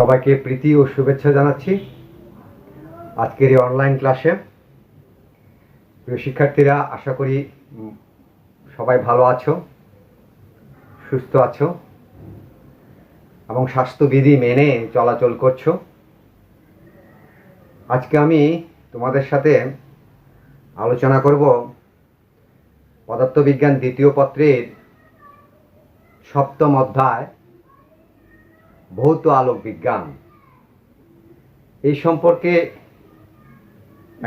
সবাইকে প্রীতি ও শুভেচ্ছা জানাচ্ছি আজকের এই অনলাইন ক্লাসে। প্রিয় শিক্ষার্থীরা, আশা করি সবাই ভালো আছো, সুস্থ আছো এবং স্বাস্থ্যবিধি মেনে চলাচল করছো। আজকে আমি তোমাদের সাথে আলোচনা করব পদার্থবিজ্ঞান দ্বিতীয় পত্রের সপ্তম অধ্যায় ভৌত আলোক বিজ্ঞান। এই সম্পর্কে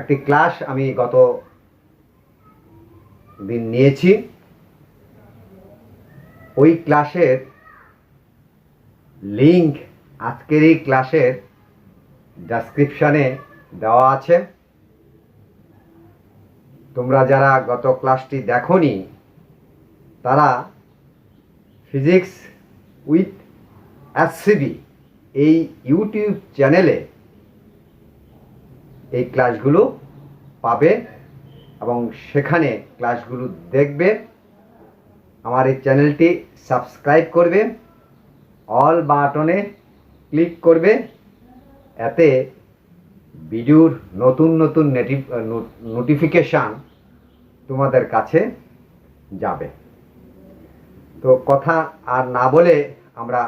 একটি ক্লাস আমি গত দিন নিয়েছি। ওই ক্লাসের লিংক আজকের এই ক্লাসের ডেসক্রিপশানে দেওয়া আছে। তোমরা যারা গত ক্লাসটি দেখোনি তারা ফিজিক্স উইথ এসসিবি এই ইউটিউব চ্যানেলে এই ক্লাসগুলো পাবে এবং সেখানে ক্লাসগুলো দেখবে। আমার এই চ্যানেলটি সাবস্ক্রাইব করবে, অল বাটনে ক্লিক করবে, এতে ভিডিওর নতুন নতুন নোটিফিকেশান তোমাদের কাছে যাবে। তো কথা আর না বলে আমরা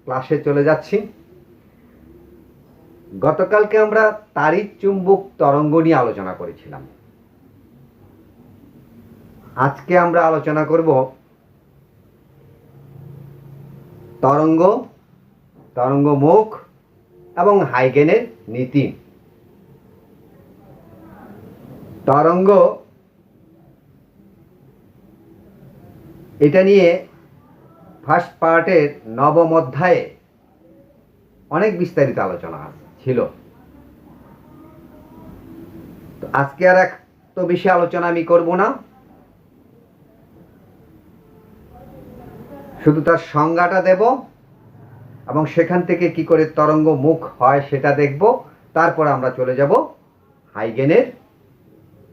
ক্লাসে চলে যাচ্ছি। গতকালকে আমরা তাড়িৎ চুম্বক তরঙ্গ নিয়ে আলোচনা করেছিলাম। আজকে আমরা আলোচনা করব তরঙ্গ, তরঙ্গমুখ এবং হাইগেনের নীতি। তরঙ্গ এটা নিয়ে ফার্স্ট পার্টের নবম অধ্যায়ে অনেক বিস্তারিত আলোচনা ছিল। তো আজকে আর এত বেশি আলোচনা আমি করব না, শুধু তার সংজ্ঞাটা দেব এবং সেখান থেকে কি করে তরঙ্গ মুখ হয় সেটা দেখব। তারপর আমরা চলে যাব হাইগেনের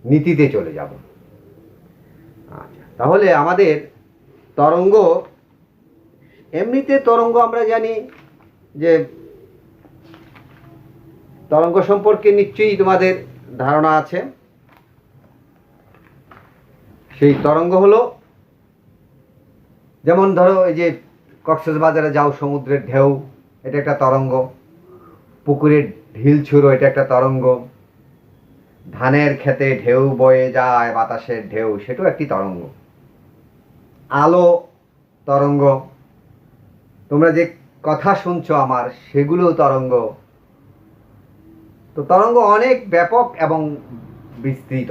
নীতিতে চলে যাব। আচ্ছা, তাহলে আমাদের তরঙ্গ, এমনিতে তরঙ্গ আমরা জানি যে তরঙ্গ সম্পর্কে নিশ্চয়ই তোমাদের ধারণা আছে। সেই তরঙ্গ হলো, যেমন ধরো এই যে কক্সবাজারে যাও, সমুদ্রের ঢেউ, এটা একটা তরঙ্গ। পুকুরের ঢিল ছুঁড়ো, এটা একটা তরঙ্গ। ধানের খেতে ঢেউ বয়ে যায়, বাতাসের ঢেউ, সেটাও একটি তরঙ্গ। আলো তরঙ্গ, তোমরা যে কথা শুনছো আমার, সেগুলোও তরঙ্গ। তো তরঙ্গ অনেক ব্যাপক এবং বিস্তৃত।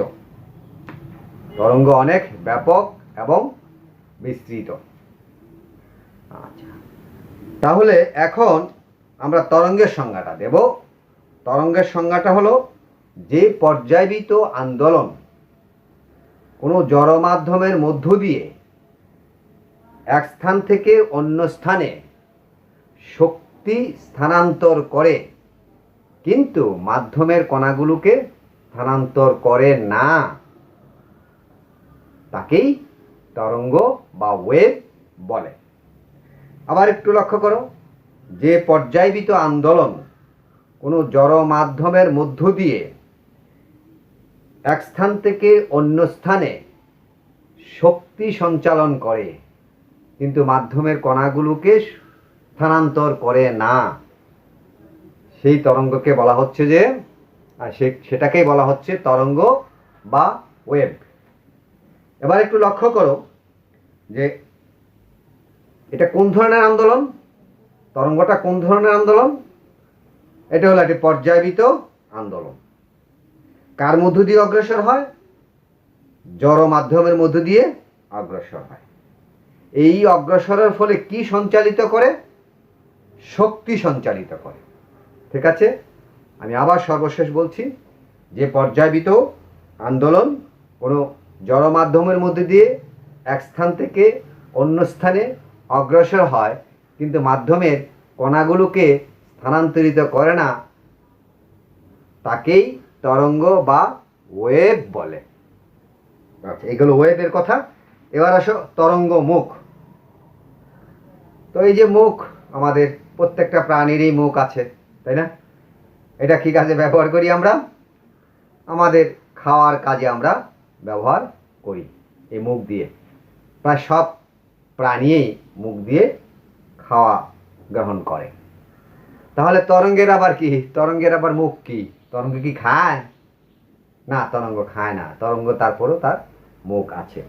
তরঙ্গ অনেক ব্যাপক এবং বিস্তৃত। আচ্ছা, তাহলে এখন আমরা তরঙ্গের সংজ্ঞাটা দেব। তরঙ্গের সংজ্ঞাটা হলো যে পর্যায়বৃত্ত আন্দোলন কোনো জড় মাধ্যমের মধ্য দিয়ে এক স্থান থেকে অন্য স্থানে শক্তি স্থানান্তর করে, কিন্তু মাধ্যমের কণাগুলোকে স্থানান্তর করে না, তাকেই তরঙ্গ বা ওয়েভ বলে। আবার একটু লক্ষ্য করো, যে পর্যায়বৃত্ত আন্দোলন কোনো জড় মাধ্যমের মধ্য দিয়ে এক স্থান থেকে অন্য স্থানে শক্তি সঞ্চালন করে, কিন্তু মাধ্যমের কণাগুলোকে স্থানান্তর করে না, সেই তরঙ্গকে বলা হচ্ছে যে, সেটাকেই বলা হচ্ছে তরঙ্গ বা ওয়েভ। এবার একটু লক্ষ্য করো যে এটা কোন ধরনের আন্দোলন, তরঙ্গটা কোন ধরনের আন্দোলন। এটা হলো একটি পর্যায়বৃত্ত আন্দোলন। কার মধ্য দিয়ে অগ্রসর হয়? জড় মাধ্যমের মধ্য দিয়ে অগ্রসর হয়। এই অগ্রসরের ফলে কি সঞ্চালিত করে? শক্তি সঞ্চালিত করে। ঠিক আছে, আমি আবার সর্বশেষ বলছি, যে পর্যায়বৃত্ত আন্দোলন কোনো জড় মাধ্যমের মধ্যে দিয়ে এক স্থান থেকে অন্য স্থানে অগ্রসর হয়, কিন্তু মাধ্যমের কণাগুলোকে স্থানান্তরিত করে না, তাকেই তরঙ্গ বা ওয়েভ বলে। আচ্ছা, এগুলো ওয়েভের কথা। এবার আসো তরঙ্গ মুখ। তো এই যে মুখ, আমাদের প্রত্যেকটা প্রাণীরই মুখ আছে, তাই না? এটা কি কাজে ব্যবহার করি আমরা? আমাদের খাওয়ার কাজে আমরা ব্যবহার করি এই মুখ দিয়ে। প্রায় সব প্রাণীই মুখ দিয়ে খাওয়া গ্রহণ করে। তাহলে তরঙ্গের আবার কি? তরঙ্গের আবার মুখ কি? তরঙ্গ কি খায়? না, তরঙ্গ খায় না। তরঙ্গ তারপরও তার মুখ আছে।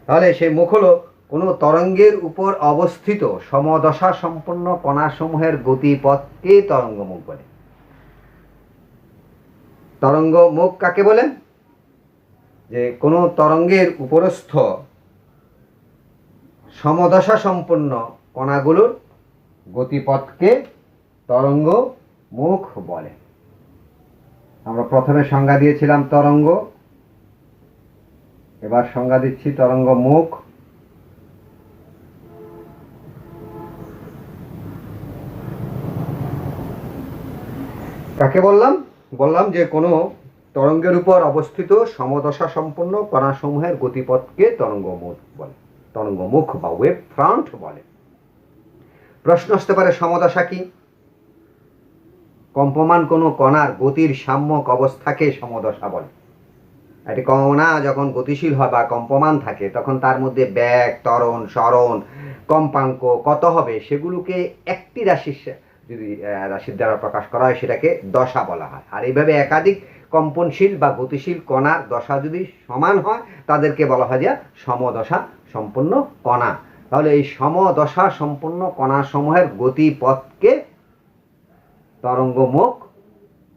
তাহলে সেই মুখ হলো কোনো তরঙ্গের উপর অবস্থিত সমদশা সম্পন্ন কণাসমূহের গতিপথকে তরঙ্গ মুখ বলে। তরঙ্গ মুখ কাকে বলে? যে কোনো তরঙ্গের উপরস্থ সমদশা সম্পন্ন কণাগুলোর গতিপথকে তরঙ্গ মুখ বলে। আমরা প্রথমে সংজ্ঞা দিয়েছিলাম তরঙ্গ, এবার সংজ্ঞা দিচ্ছি তরঙ্গ মুখ। কাকে বললাম? বললাম যে কোনো তরঙ্গের উপর অবস্থিত সমদশা সম্পন্ন কণাসমূহের গতিপথকে তরঙ্গ মুখ বলে, তরঙ্গ মুখ বা ওয়েভ ফ্রন্ট বলে। প্রশ্ন আসতে পারে, সমদশা কি? কম্পমান কোনো কণার গতির সাম্যক অবস্থাকে সমদশা বলে। একটি কণা যখন গতিশীল হয় বা কম্পমান থাকে তখন তার মধ্যে বেগ, ত্বরণ, সরণ, কম্পাঙ্ক কত হবে সেগুলোকে একটি রাশির দ্বারা প্রকাশ করা হয়, সেটাকে দশা বলা হয়। আর এইভাবে একাধিক কম্পনশীল বা গতিশীল কণার দশা যদি সমান হয় তাদেরকে বলা হয় যে সমদশা সম্পন্ন কণা। তাহলে এই সমদশা সম্পন্ন কণাসমূহের গতিপথকে তরঙ্গ মুখ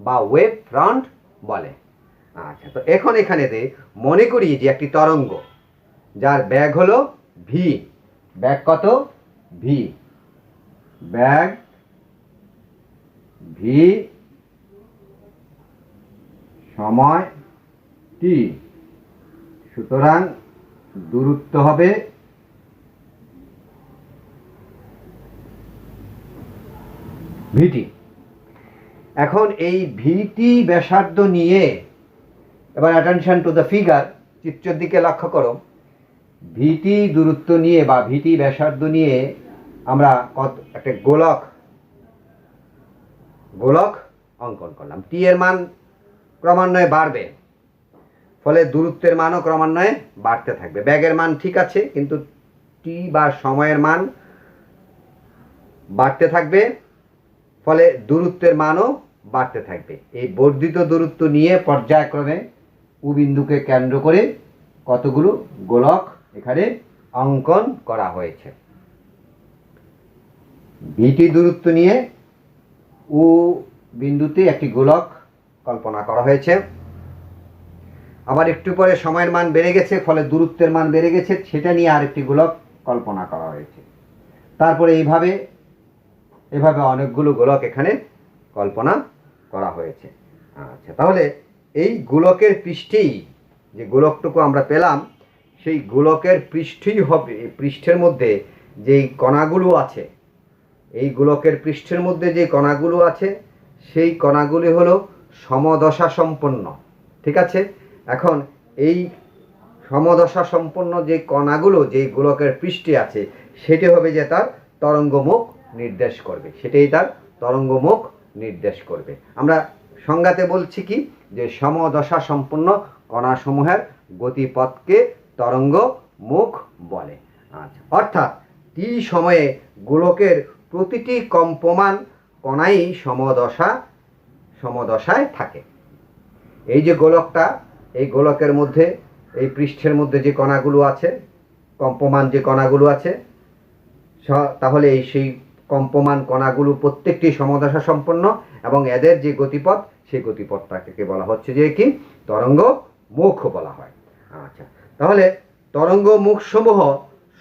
বা ওয়েভ ফ্রন্ট বলে। আচ্ছা, তো এখন এখানেতে মনে করি যে একটি তরঙ্গ যার ব্যাগ হলো ভি। ব্যাগ কত? ভি। ব্যাগ ভি, সময় টি, সুতরাং দূরত্ব হবে ভিটি। এখন এই ভিটি ব্যাসার্ধ নিয়ে, এবার অ্যাটেনশন টু দ্য ফিগার, চিত্রের দিকে লক্ষ্য করো। ভিটি দূরত্ব নিয়ে বা ভিটি ব্যাসার্ধ নিয়ে আমরা একটা গোলক অঙ্কন করলাম। টি এর মান ক্রমান্বয়ে বাড়বে, ফলে দূরত্বের মানও ক্রমান্বয়ে বাড়তে থাকবে। ব্যাগের মান ঠিক আছে, কিন্তু টি বা সময়ের মান বাড়তে থাকবে, ফলে দূরত্বের মানও বাড়তে থাকবে। এই বর্ধিত দূরত্ব নিয়ে পর্যায়ক্রমে ও বিন্দুকে কেন্দ্র করে কতগুলো গোলক এখানে অঙ্কন করা হয়েছে। ভিটি দূরত্ব নিয়ে ও বিন্দুতে একটি গোলক কল্পনা করা হয়েছে। আবার একটু পরে সময়ের মান বেড়ে গেছে, ফলে দূরত্বের মান বেড়ে গেছে, সেটা নিয়ে আরেকটি গোলক কল্পনা করা হয়েছে। তারপরে এভাবে অনেকগুলো গোলক এখানে কল্পনা করা হয়েছে। আচ্ছা, তাহলে এই গোলকের পৃষ্ঠেই, যে গোলকটুকু আমরা পেলাম, সেই গোলকের পৃষ্ঠেই হবে, পৃষ্ঠের মধ্যে যেই কণাগুলো আছে, এই গোলকের পৃষ্ঠের মধ্যে যে কণাগুলো আছে সেই কণাগুলি হলো সমদশা সম্পন্ন। ঠিক আছে? এখন এই সমদশা সম্পন্ন যে কণাগুলো যে গোলকের পৃষ্ঠে আছে সেটি হবে যে তার তরঙ্গমুখ নির্দেশ করবে, সেটাই তার তরঙ্গমুখ নির্দেশ করবে। আমরা সংজ্ঞাতে বলছি কি, যে সমদশা সম্পন্ন কণাসমূহের গতিপথকে তরঙ্গ মুখ বলে। আচ্ছা, অর্থাৎ টি সময়ে গোলকের প্রতিটি কম্পমান কণাই সমদশায় থাকে। এই যে গোলকটা, এই গোলকের মধ্যে, এই পৃষ্ঠের মধ্যে যে কণাগুলো আছে, কম্পমান যে কণাগুলো আছে, তাহলে সেই কম্পমান কণাগুলো প্রত্যেকটি সমদশা সম্পন্ন, এবং এদের যে গতিপথ, সেই গতিপথটাকে বলা হচ্ছে যে কি, তরঙ্গ মুখ বলা হয়। আচ্ছা, তাহলে তরঙ্গ মুখসমূহ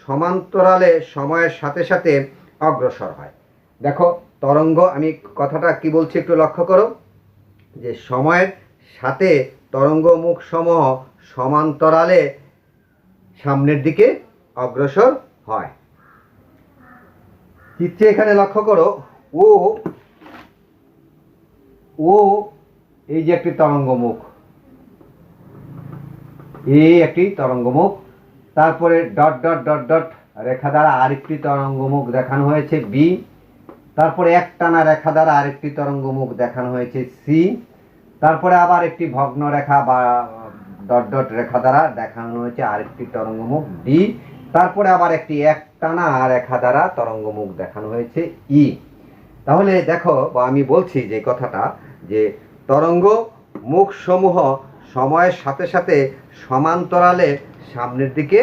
সমান্তরালে সময়ের সাথে সাথে অগ্রসর হয়। দেখো তরঙ্গ, আমি কথাটা কি বলছি একটু লক্ষ্য করো, যে সময়ের সাথে তরঙ্গ মুখসমূহ সমান্তরালে সামনের দিকে অগ্রসর হয়। চিত্রে এখানে লক্ষ্য করো, ও এই যে একটি তরঙ্গমুখ, এই একটি তরঙ্গমুখ, তারপরে ডট ডট ডট ডট রেখা দ্বারা আরেকটি তরঙ্গমুখ দেখানো হয়েছে বি, তারপরে একটানা রেখা দ্বারা আরেকটি তরঙ্গমুখ দেখানো হয়েছে সি, তারপরে আবার একটি ভগ্ন রেখা বা ডট ডট রেখা দ্বারা দেখানো হয়েছে আরেকটি তরঙ্গমুখ ডি, তারপরে আবার একটি একটানা রেখা দ্বারা তরঙ্গমুখ দেখানো হয়েছে ই। তাহলে দেখো, বা আমি বলছি যে কথাটা, যে তরঙ্গ মুখ সমূহ সময়ের সাথে সাথে সমান্তরালে সামনের দিকে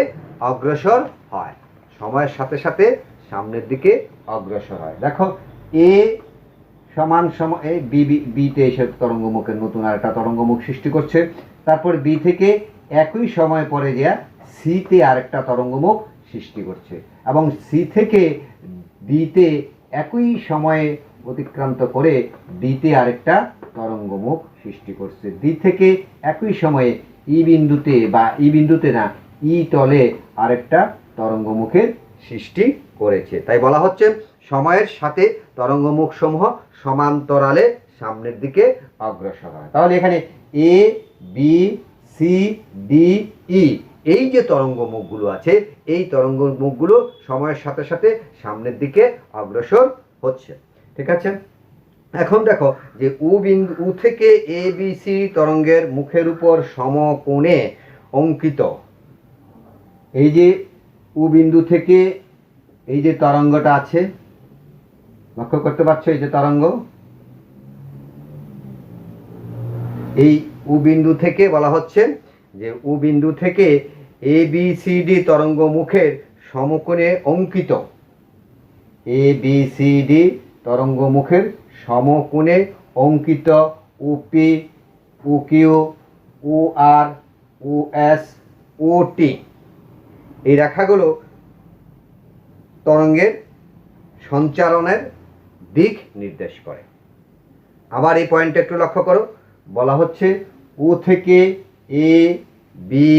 অগ্রসর হয়, সময়ের সাথে সাথে সামনের দিকে অগ্রসর হয়। দেখো এ সমান সময়ে বিতে এসে তরঙ্গমুখের নতুন আরেকটা তরঙ্গমুখ সৃষ্টি করছে, তারপর বি থেকে একই সময় পরে যে সিতে আরেকটা তরঙ্গমুখ সৃষ্টি করছে, এবং সি থেকে ডিতে একই সময়ে অতিক্রান্ত করে ডিতে আরেকটা তরঙ্গমুখ সৃষ্টি করছে, ডি থেকে একই সময়ে ই বিন্দুতে না ই তলে আরেকটা তরঙ্গমুখের সৃষ্টি করেছে। তাই বলা হচ্ছে সময়ের সাথে তরঙ্গমুখ সমূহ সমান্তরালে সামনের দিকে অগ্রসর হয়। তাহলে এখানে A B C D E এই যে তরঙ্গমুখগুলো আছে, এই তরঙ্গমুখগুলো সময়ের সাথে সাথে সামনের দিকে অগ্রসর হচ্ছে। ঠিক আছে, এখন দেখো যে উ থেকে এ বি সি তরঙ্গের মুখের উপর সমকোণে অঙ্কিত এই যে উ বিন্দু থেকে এই যে তরঙ্গটা আছে, লক্ষ্য করতে পারছো এই যে তরঙ্গ, এই উ বিন্দু থেকে বলা হচ্ছে যে উ বিন্দু থেকে এ বি সি ডি তরঙ্গ মুখের সমকোণে অঙ্কিত, এ বি সি ডি তরঙ্গ মুখের সমকোণে অঙ্কিত উপি, উ কিউ, উ আর, উ এস, ও টি এই রেখাগুলো তরঙ্গের সঞ্চালনের দিক নির্দেশ করে। আবার এই পয়েন্টে একটু লক্ষ্য করো, বলা হচ্ছে উ থেকে A B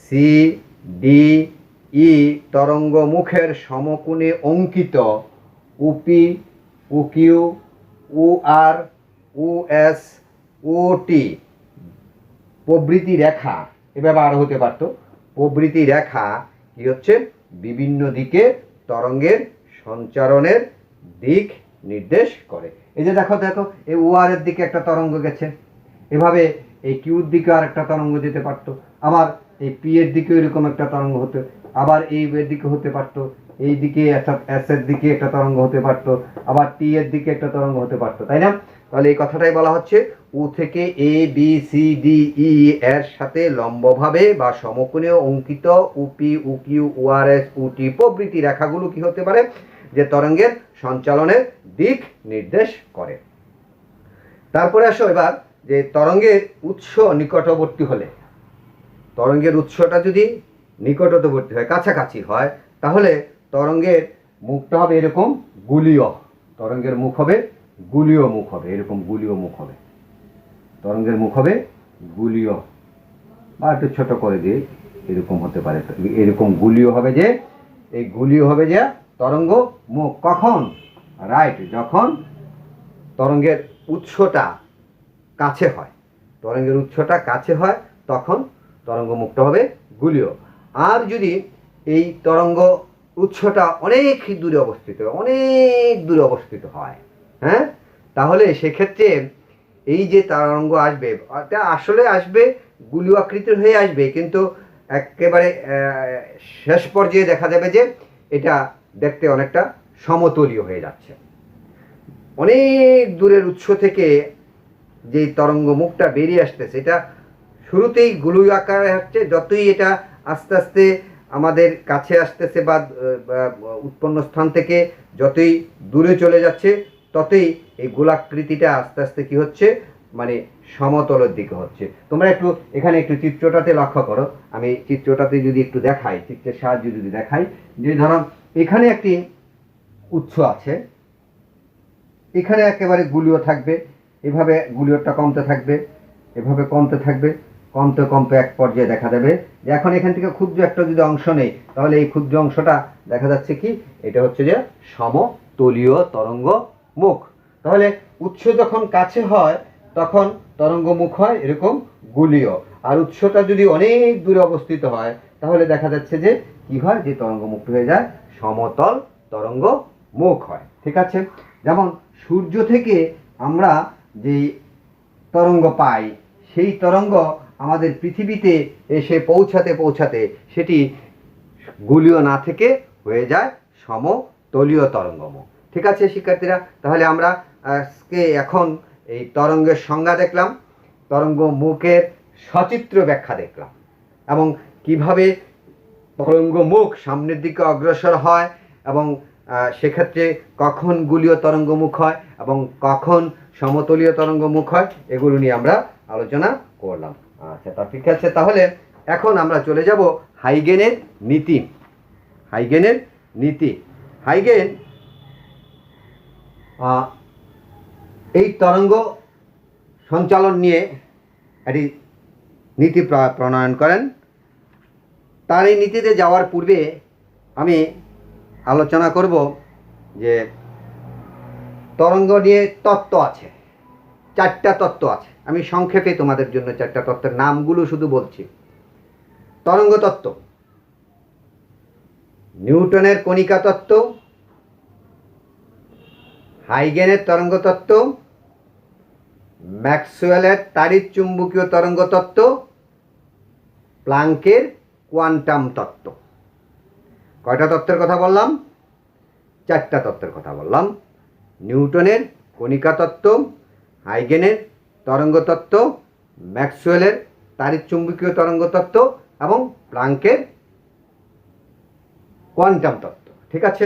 C D E তরঙ্গ মুখের সমকোণে অঙ্কিত উপি, উ কিউ, উ আর, উ এস, ও টি প্রভৃতি রেখা, এভাবে আরো হতে পারত, প্রভৃতি রেখা কি হচ্ছে বিভিন্ন দিকে তরঙ্গের সঞ্চারণের দিক নির্দেশ করে। এই যে দেখো দেখো এই ও আর এর দিকে একটা তরঙ্গ গেছে, এভাবে এই কিউর দিকে আর একটা তরঙ্গ যেতে পারতো, আবার এই পি এর দিকে এরকম একটা তরঙ্গ হতো, আবার এই এর দিকে হতে পারতো, এই দিকে এস এর দিকে একটা তরঙ্গ হতে পারতো, আবার টি এর দিকে একটা তরঙ্গ হতে পারতো, তাই না? তাহলে এই কথাটাই বলা হচ্ছে উ থেকে A B C D E এর সাথে লম্বভাবে বা সমকোণে অঙ্কিত উপি, উ কিউ, ও আর এস, ও টি প্রভৃতি রেখাগুলো কি হতে পারে, যে তরঙ্গের সঞ্চালনের দিক নির্দেশ করে। তারপরে আসো এবার যে তরঙ্গের উৎস নিকটবর্তী হলে, তরঙ্গের উৎসটা যদি নিকটবর্তী হয়, কাছাকাছি হয়, তাহলে তরঙ্গের মুখটা হবে এরকম গুলীয়, তরঙ্গের মুখ হবে গুলীয় মুখ হবে, এরকম গুলীয় মুখ হবে, তরঙ্গের মুখ হবে গুলীয়, বা একটু ছোট করে দিয়ে এরকম হতে পারে, এরকম গুলীয় হবে, যে এই গুলীয় হবে যে তরঙ্গ মুখ। কখন? রাইট, যখন তরঙ্গের উৎসটা কাছে হয়, তরঙ্গের উৎসটা কাছে হয় তখন তরঙ্গ মুখটা হবে গুলীয়। আর যদি এই তরঙ্গ উৎসটা অনেক দূরে অবস্থিত হয়, হ্যাঁ, তাহলে সেক্ষেত্রে এই যে তরঙ্গ আসবে, এটা আসলে আসবে গুলীয় আকৃতির হয়ে আসবে, কিন্তু একেবারে শেষ পর্যায়ে দেখা যাবে যে এটা দেখতে অনেকটা সমতলীয় হয়ে যাচ্ছে। অনেক দূরের উৎস থেকে যে তরঙ্গ মুখটা বেরিয়ে আসতেছে, এটা শুরুতেই গুলীয় আকারে হচ্ছে, যতই এটা আস্তে আস্তে আমাদের কাছে আসতেছে বা উৎপন্ন স্থান থেকে যতই দূরে চলে যাচ্ছে, ততই এই গোলাকৃতিটা আস্তে আস্তে কি হচ্ছে, মানে সমতলের দিকে হচ্ছে। তোমরা একটু এখানে একটু চিত্রটাতে লক্ষ্য করো, আমি চিত্রটাতে যদি একটু দেখাই, চিত্রের সাহায্যে যদি দেখাই, যে ধরো এখানে একটি উৎস আছে, এখানে একেবারে গুলীয় থাকবে, এভাবে গুলীয়টা কমতে থাকবে, এভাবে কমতে থাকবে, কমতে কমতে এক পর্যায়ে দেখা যাবে যে এখন এখান থেকে ক্ষুদ্র একটা যদি অংশ নেই, তাহলে এই ক্ষুদ্র অংশটা দেখা যাচ্ছে কি, এটা হচ্ছে যে সমতলীয় তরঙ্গ মুখ। তাহলে উৎস যখন কাছে হয় তখন তরঙ্গ মুখ হয় এরকম গুলীয়, আর উৎসটা যদি অনেক দূরে অবস্থিত হয় তাহলে দেখা যাচ্ছে যে কি হয়, যে তরঙ্গ মুখ হয়ে যায় সমতল তরঙ্গ মুখ হয়। ঠিক আছে, যেমন সূর্য থেকে আমরা যে তরঙ্গ পাই, সেই তরঙ্গ আমাদের পৃথিবীতে এসে পৌঁছাতে সেটি গোলীয় না থেকে হয়ে যায় সমতলীয় তরঙ্গমুখ। ঠিক আছে শিক্ষার্থীরা, তাহলে আমরা আজকে এখন এই তরঙ্গের সংজ্ঞা দেখলাম, তরঙ্গমুখের সচিত্র ব্যাখ্যা দেখলাম, এবং কিভাবে তরঙ্গমুখ সামনের দিকে অগ্রসর হয়, এবং সেক্ষেত্রে কখন গোলীয় তরঙ্গমুখ হয় এবং কখন সমতলীয় তরঙ্গমুখ হয়, এগুলো নিয়ে আমরা আলোচনা করলাম। আচ্ছা, তা ঠিক আছে, তাহলে এখন আমরা চলে যাব হাইগেনের নীতি। হাইগেনের নীতি, হাইগেন এই তরঙ্গ সঞ্চালন নিয়ে একটি নীতি প্রণয়ন করেন। তার এই নীতিতে যাওয়ার পূর্বে আমি আলোচনা করব যে তরঙ্গ নিয়ে তত্ত্ব আছে, 4টা তত্ত্ব আছে। আমি সংক্ষেপে তোমাদের জন্য 4টা তত্ত্বের নামগুলো শুধু বলছি। তরঙ্গ তত্ত্ব, নিউটনের কণিকা তত্ত্ব, হাইগেনের তরঙ্গ তত্ত্ব, ম্যাক্সওয়েলের তাড়িৎচুম্বকীয় তরঙ্গ তত্ত্ব, প্লাঙ্কের কোয়ান্টাম তত্ত্ব। কয়টা তত্ত্বের কথা বললাম? 4টা তত্ত্বের কথা বললাম। নিউটনের কণিকা তত্ত্ব, হাইগেনের তরঙ্গ তত্ত্ব, ম্যাক্সওয়েলের তাড়িৎচুম্বকীয় তরঙ্গ তত্ত্ব এবং প্লাঙ্কের কোয়ান্টাম তত্ত্ব। ঠিক আছে,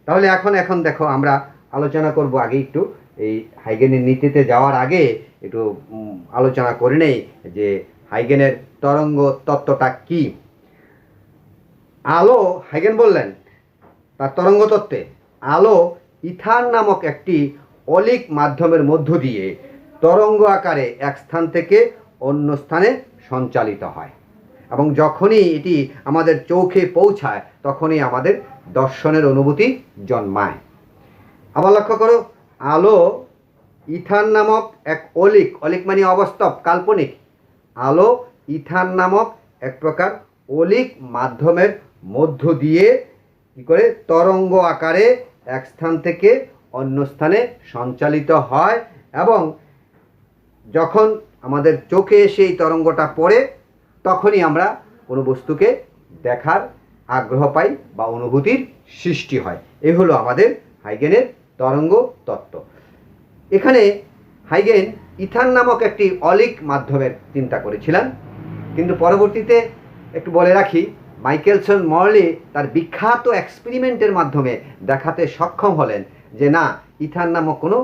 তাহলে এখন দেখো আমরা আলোচনা করব। আগে একটু এই হাইগেনের নীতিতে যাওয়ার আগে একটু আলোচনা করে নেই যে হাইগেনের তরঙ্গ তত্ত্বটা কি। আলো, হাইগেন বললেন তার তরঙ্গ তত্ত্বে, আলো ইথার নামক একটি অলিক মাধ্যমের মধ্য দিয়ে তরঙ্গ আকারে এক স্থান থেকে অন্য স্থানে সঞ্চালিত হয়, এবং যখনই এটি আমাদের চোখে পৌঁছায় তখনই আমাদের দর্শনের অনুভূতি জন্মায়। আবার লক্ষ্য করো, আলো ইথার নামক এক অলিক, অলিক মানে অবাস্তব, কাল্পনিক, আলো ইথার নামক এক প্রকার অলিক মাধ্যমের মধ্য দিয়ে কি করে তরঙ্গ আকারে এক স্থান থেকে অন্য স্থানে সঞ্চালিত হয়, এবং যখন আমাদের চোখে এসে এই তরঙ্গটা পড়ে তখনই আমরা কোনো বস্তুকে দেখার আগ্রহ পাই বা অনুভূতির সৃষ্টি হয়। এই হলো আমাদের হাইগেনের তরঙ্গ তত্ত্ব। এখানে হাইগেন ইথার নামক একটি অলিক মাধ্যমের চিন্তা করেছিলেন, কিন্তু পরবর্তীতে একটু বলে রাখি, মাইকেলসন মর্লি তার বিখ্যাত এক্সপেরিমেন্টের মাধ্যমে দেখাতে সক্ষম হলেন যে না, ইথার নামক কোনো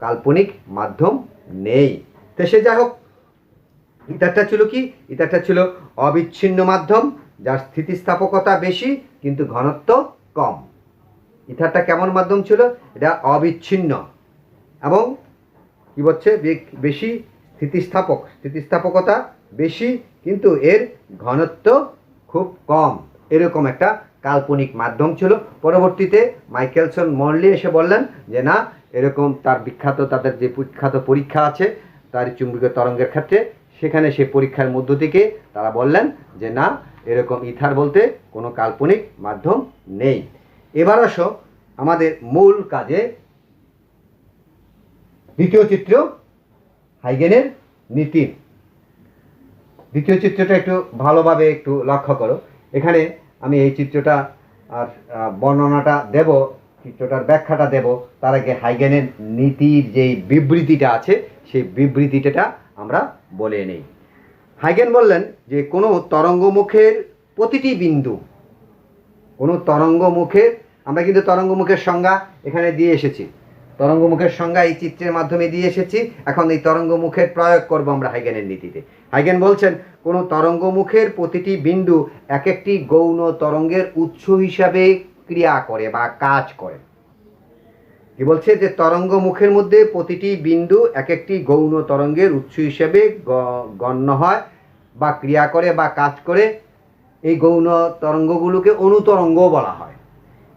কাল্পনিক মাধ্যম নেই। তো সে যাই হোক, ইথারটা ছিল কি? ইথারটা ছিল অবিচ্ছিন্ন মাধ্যম, যার স্থিতিস্থাপকতা বেশি কিন্তু ঘনত্ব কম। ইথারটা কেমন মাধ্যম ছিল? এটা অবিচ্ছিন্ন এবং কি বলছে, বেশি স্থিতিস্থাপকতা বেশি কিন্তু এর ঘনত্ব খুব কম, এরকম একটা কাল্পনিক মাধ্যম ছিল। পরবর্তীতে মাইকেলসন মর্লি এসে বললেন যে না, এরকম তাদের যে বিখ্যাত পরীক্ষা আছে তার চুম্বকীয় তরঙ্গের ক্ষেত্রে, সেখানে সে পরীক্ষার মধ্য থেকে তারা বললেন যে না, এরকম ইথার বলতে কোনো কাল্পনিক মাধ্যম নেই। এবার আসো আমাদের মূল কাজে। দ্বিতীয় চিত্র, হাইগেনের নীতি। দ্বিতীয় চিত্রটা একটু ভালোভাবে একটু লক্ষ্য করো। এখানে আমি এই চিত্রটা আর বর্ণনাটা দেব, চিত্রটার ব্যাখ্যাটা দেব, তার আগে হাইগেনের নীতির যেই বিবৃতিটা আছে সেই বিবৃতিটা আমরা বলে নেই। হাইগেন বললেন যে কোনো তরঙ্গমুখের প্রতিটি বিন্দু, কোনো তরঙ্গমুখের, আমরা কিন্তু তরঙ্গমুখের সংজ্ঞা এখানে দিয়ে এসেছি, তরঙ্গমুখের সংজ্ঞা এই চিত্রের মাধ্যমে দিয়ে এসেছি। এখন এই তরঙ্গমুখের প্রয়োগ করব আমরা হাইগেনের নীতিতে। হাইগেন বলছেন কোনো তরঙ্গমুখের প্রতিটি বিন্দু এক একটি গৌণ তরঙ্গের উৎস হিসাবে ক্রিয়া করে বা কাজ করে। কি বলছে যে তরঙ্গমুখের মধ্যে প্রতিটি বিন্দু এক একটি গৌণ তরঙ্গের উৎস হিসেবে গণ্য হয় বা ক্রিয়া করে বা কাজ করে। এই গৌণ তরঙ্গগুলোকে অনুতরঙ্গও বলা হয়।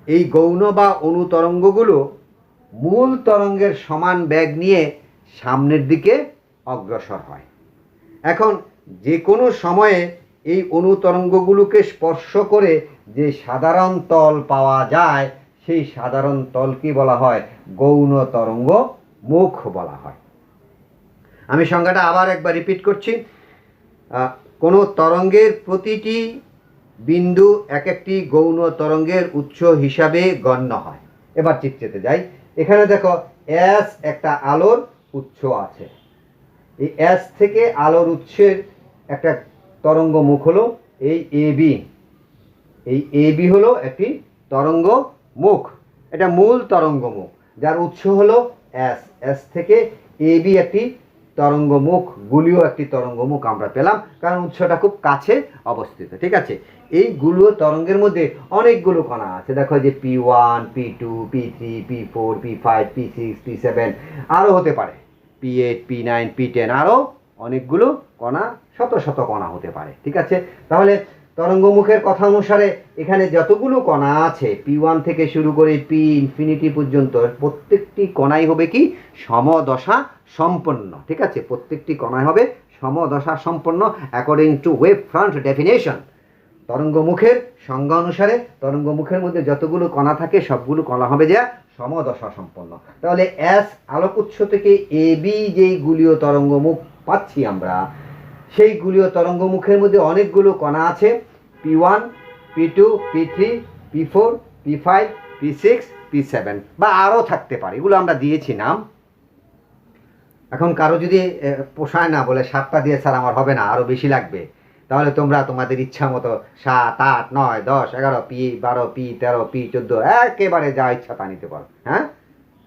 এই গৌণ বা অনুতরঙ্গগুলো মূল তরঙ্গের সমান বেগ নিয়ে সামনের দিকে অগ্রসর হয়। এখন যে কোনো সময়ে এই অনুতরঙ্গগুলোকে স্পর্শ করে যে সাধারণ তল পাওয়া যায় সেই সাধারণ তলকে বলা হয় গৌণ তরঙ্গ মুখ বলা হয়। আমি সংজ্ঞাটা আবার একবার রিপিট করছি। কোনো তরঙ্গের প্রতিটি বিন্দু এক একটি গৌণ তরঙ্গের উৎস হিসাবে গণ্য হয়। এবার চিত্রেতে যাই। এখানে দেখো এস একটা আলোর উৎস আছে। এই এস থেকে আলোর উৎসের একটা তরঙ্গ মুখ হলো এই এবি। এই এবি হলো একটি তরঙ্গ মুখ, এটা মূল তরঙ্গ মুখ যার উৎস হলো এস। এস থেকে এবি একটি তরঙ্গ মুখ, গুলীয় একটি তরঙ্গ মুখ আমরা পেলাম, কারণ উৎসটা খুব কাছে অবস্থিত। ঠিক আছে, এই গুলীয় তরঙ্গের মধ্যে অনেকগুলো কণা আছে। দেখো যে P1, P2, P3, P4, P5, P6, P7, আরও হতে পারে P8, P9, P10, আরও অনেকগুলো কণা, শত শত কণা হতে পারে। ঠিক আছে, তাহলে তরঙ্গমুখের কথা অনুসারে এখানে যতগুলো কণা আছে P1 থেকে শুরু করে P ইনফিনিটি পর্যন্ত প্রত্যেকটি কণাই হবে কি সমদশা সম্পন্ন। ঠিক আছে, প্রত্যেকটি কণাই হবে সমদশা সম্পন্ন according to wave front definition. তরঙ্গমুখের সংজ্ঞা অনুসারে তরঙ্গমুখের মধ্যে যতগুলো কণা থাকে সবগুলো কণা হবে যা সমদশা সম্পন্ন। তাহলে এস আলোক উৎস থেকে এবি যেই গুলীয় তরঙ্গমুখ পাচ্ছি আমরা, সেই গুলীয় তরঙ্গমুখের মধ্যে অনেকগুলো কণা আছে। P1, P2, P3, P4, P5, P6, P7 বা আরও থাকতে পারে, এগুলো আমরা দিয়েছি নাম। এখন কারো যদি পোষায় না, বলে 7টা দিয়ে স্যার আমার হবে না, আরও বেশি লাগবে, তাহলে তোমরা তোমাদের ইচ্ছা মতো 7, 8, 9, 10, 11, P12, P13, P14 একেবারে যা ইচ্ছা তা নিতে পারো। হ্যাঁ,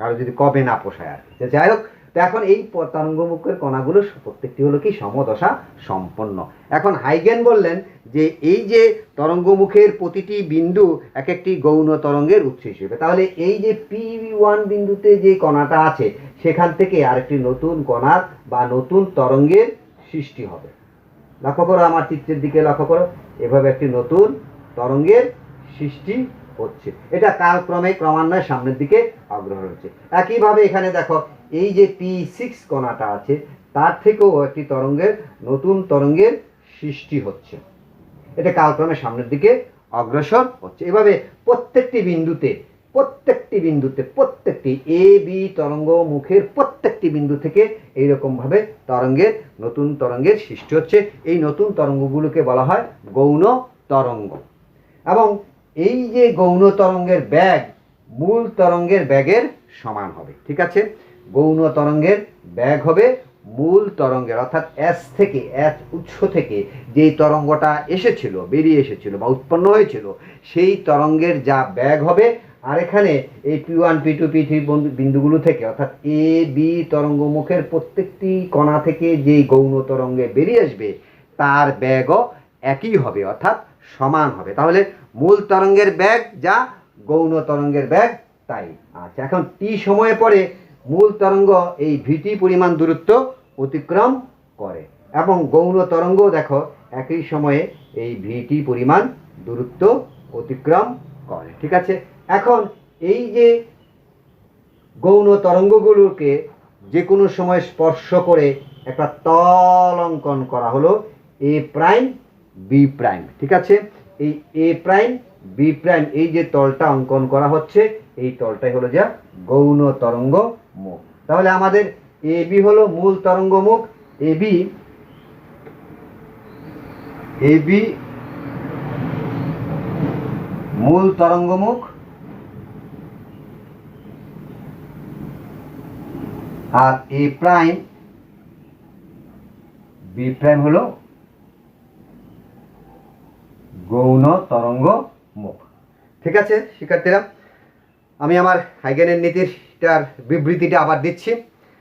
কারো যদি কবে না পোষায় আর কি। যাই হোক, তো এখন এই তরঙ্গমুখের কণাগুলো প্রত্যেকটি হলো কি সমদশা সম্পন্ন। এখন হাইগেন বললেন যে এই যে তরঙ্গমুখের প্রতিটি বিন্দু এক একটি গৌণ তরঙ্গের উৎস হিসেবে, তাহলে এই যে P1 বিন্দুতে যে কণাটা আছে সেখান থেকে আরেকটি নতুন কণার বা নতুন তরঙ্গের সৃষ্টি হবে। লক্ষ্য করো, আমার চিত্রের দিকে লক্ষ্য করো, এভাবে একটি নতুন তরঙ্গের সৃষ্টি হচ্ছে। এটা কালক্রমে ক্রমান্বয়ে সামনের দিকে অগ্রসর হচ্ছে। একইভাবে এখানে দেখো এই যে P6 কণাটা আছে তার থেকেও একটি তরঙ্গের নতুন তরঙ্গের সৃষ্টি হচ্ছে। এটা কালক্রমে সামনের দিকে অগ্রসর হচ্ছে। এভাবে প্রত্যেকটি বিন্দুতে প্রত্যেকটি এ বি তরঙ্গ মুখের প্রত্যেকটি বিন্দু থেকে এইরকমভাবে তরঙ্গের নতুন তরঙ্গের সৃষ্টি হচ্ছে। এই নতুন তরঙ্গগুলোকে বলা হয় গৌণ তরঙ্গ। এবং এই যে গৌণ তরঙ্গের ব্যাগ মূল তরঙ্গের ব্যাগের সমান হবে। ঠিক আছে, গৌণ তরঙ্গের ব্যাগ হবে মূল তরঙ্গের, অর্থাৎ এস থেকে, এস উৎস থেকে যেই তরঙ্গটা এসেছিল, বেরিয়ে এসেছিল বা উৎপন্ন হয়েছিল, সেই তরঙ্গের যা ব্যাগ হবে। আর এখানে এই P1, P2, P3 বিন্দুগুলো থেকে, অর্থাৎ এ বি তরঙ্গমুখের প্রত্যেকটি কণা থেকে যেই গৌণ তরঙ্গে বেরিয়ে আসবে তার ব্যাগও একই হবে, অর্থাৎ সমান হবে। তাহলে মূল তরঙ্গের ব্যাগ যা, গৌণ তরঙ্গের ব্যাগ তাই। আচ্ছা, এখন টি সময় পরে মূল তরঙ্গ এই ভিটি পরিমাণ দূরত্ব অতিক্রম করে এবং গৌণ তরঙ্গ দেখো একই সময়ে এই ভিটি পরিমাণ দূরত্ব অতিক্রম করে। ঠিক আছে, এখন এই যে গৌণ তরঙ্গগুলোকে যে কোনো সময় স্পর্শ করে একটা তল অঙ্কন করা হলো এ প্রাইম বি প্রাইম। ঠিক আছে, এই এ প্রাইম বি প্রাইম এই যে তলটা অঙ্কন করা হচ্ছে, এই তলটাই হলো যা গৌণ তরঙ্গ মুখ। তাহলে আমাদের এ বি হলো মূল তরঙ্গ মুখ, এ বি মূল তরঙ্গ মুখ, আর এ প্রাইম বি প্রাইম হলো গৌণ তরঙ্গ মুখ। ঠিক আছে শিক্ষার্থীরা, আমি আমার হাইগেনের নীতিটার বিবৃতিটা আবার দিচ্ছি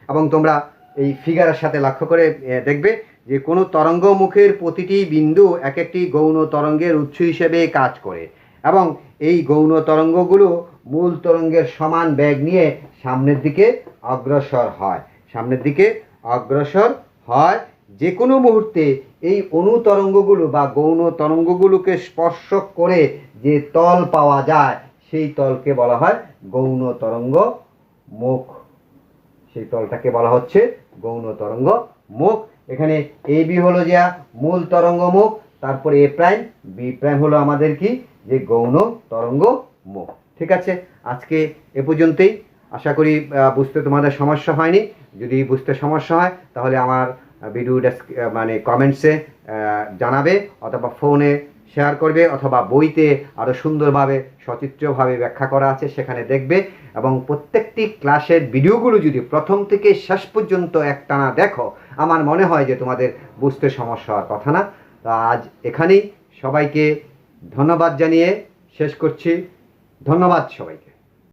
এবং তোমরা এই ফিগারের সাথে লক্ষ্য করে দেখবে যে কোনো তরঙ্গ মুখের প্রতিটি বিন্দু এক একটি গৌণ তরঙ্গের উৎস হিসেবে কাজ করে এবং এই গৌণ তরঙ্গগুলো মূল তরঙ্গের সমান বেগ নিয়ে সামনের দিকে অগ্রসর হয়। যে কোনো মুহূর্তে এই অনুতরঙ্গগুলো বা গৌণ তরঙ্গগুলোকে স্পর্শ করে যে তল পাওয়া যায় সেই তলকে বলা হয় গৌণ তরঙ্গ মুখ। সেই তলটাকে বলা হচ্ছে গৌণ তরঙ্গ মুখ। এখানে এ বি হলো যে মূল তরঙ্গ মুখ, তারপরে এ প্রাইম বি প্রাইম হলো আমাদের কি যে গৌণ তরঙ্গ মুখ। ঠিক আছে, আজকে এ পর্যন্তই। আশা করি বুঝতে তোমাদের সমস্যা হয়নি। যদি বুঝতে সমস্যা হয় তাহলে আমার ভিডিও মানে কমেন্টসে জানাবে, অথবা ফোনে শেয়ার করবে, অথবা বইতে আরও সুন্দরভাবে সচিত্রভাবে ব্যাখ্যা করা আছে সেখানে দেখবে। এবং প্রত্যেকটি ক্লাসের ভিডিওগুলো যদি প্রথম থেকে শেষ পর্যন্ত একটানা দেখো, আমার মনে হয় যে তোমাদের বুঝতে সমস্যা হওয়ার কথা না। তো আজ এখানেই সবাইকে ধন্যবাদ জানিয়ে শেষ করছি। ধন্যবাদ সবাইকে।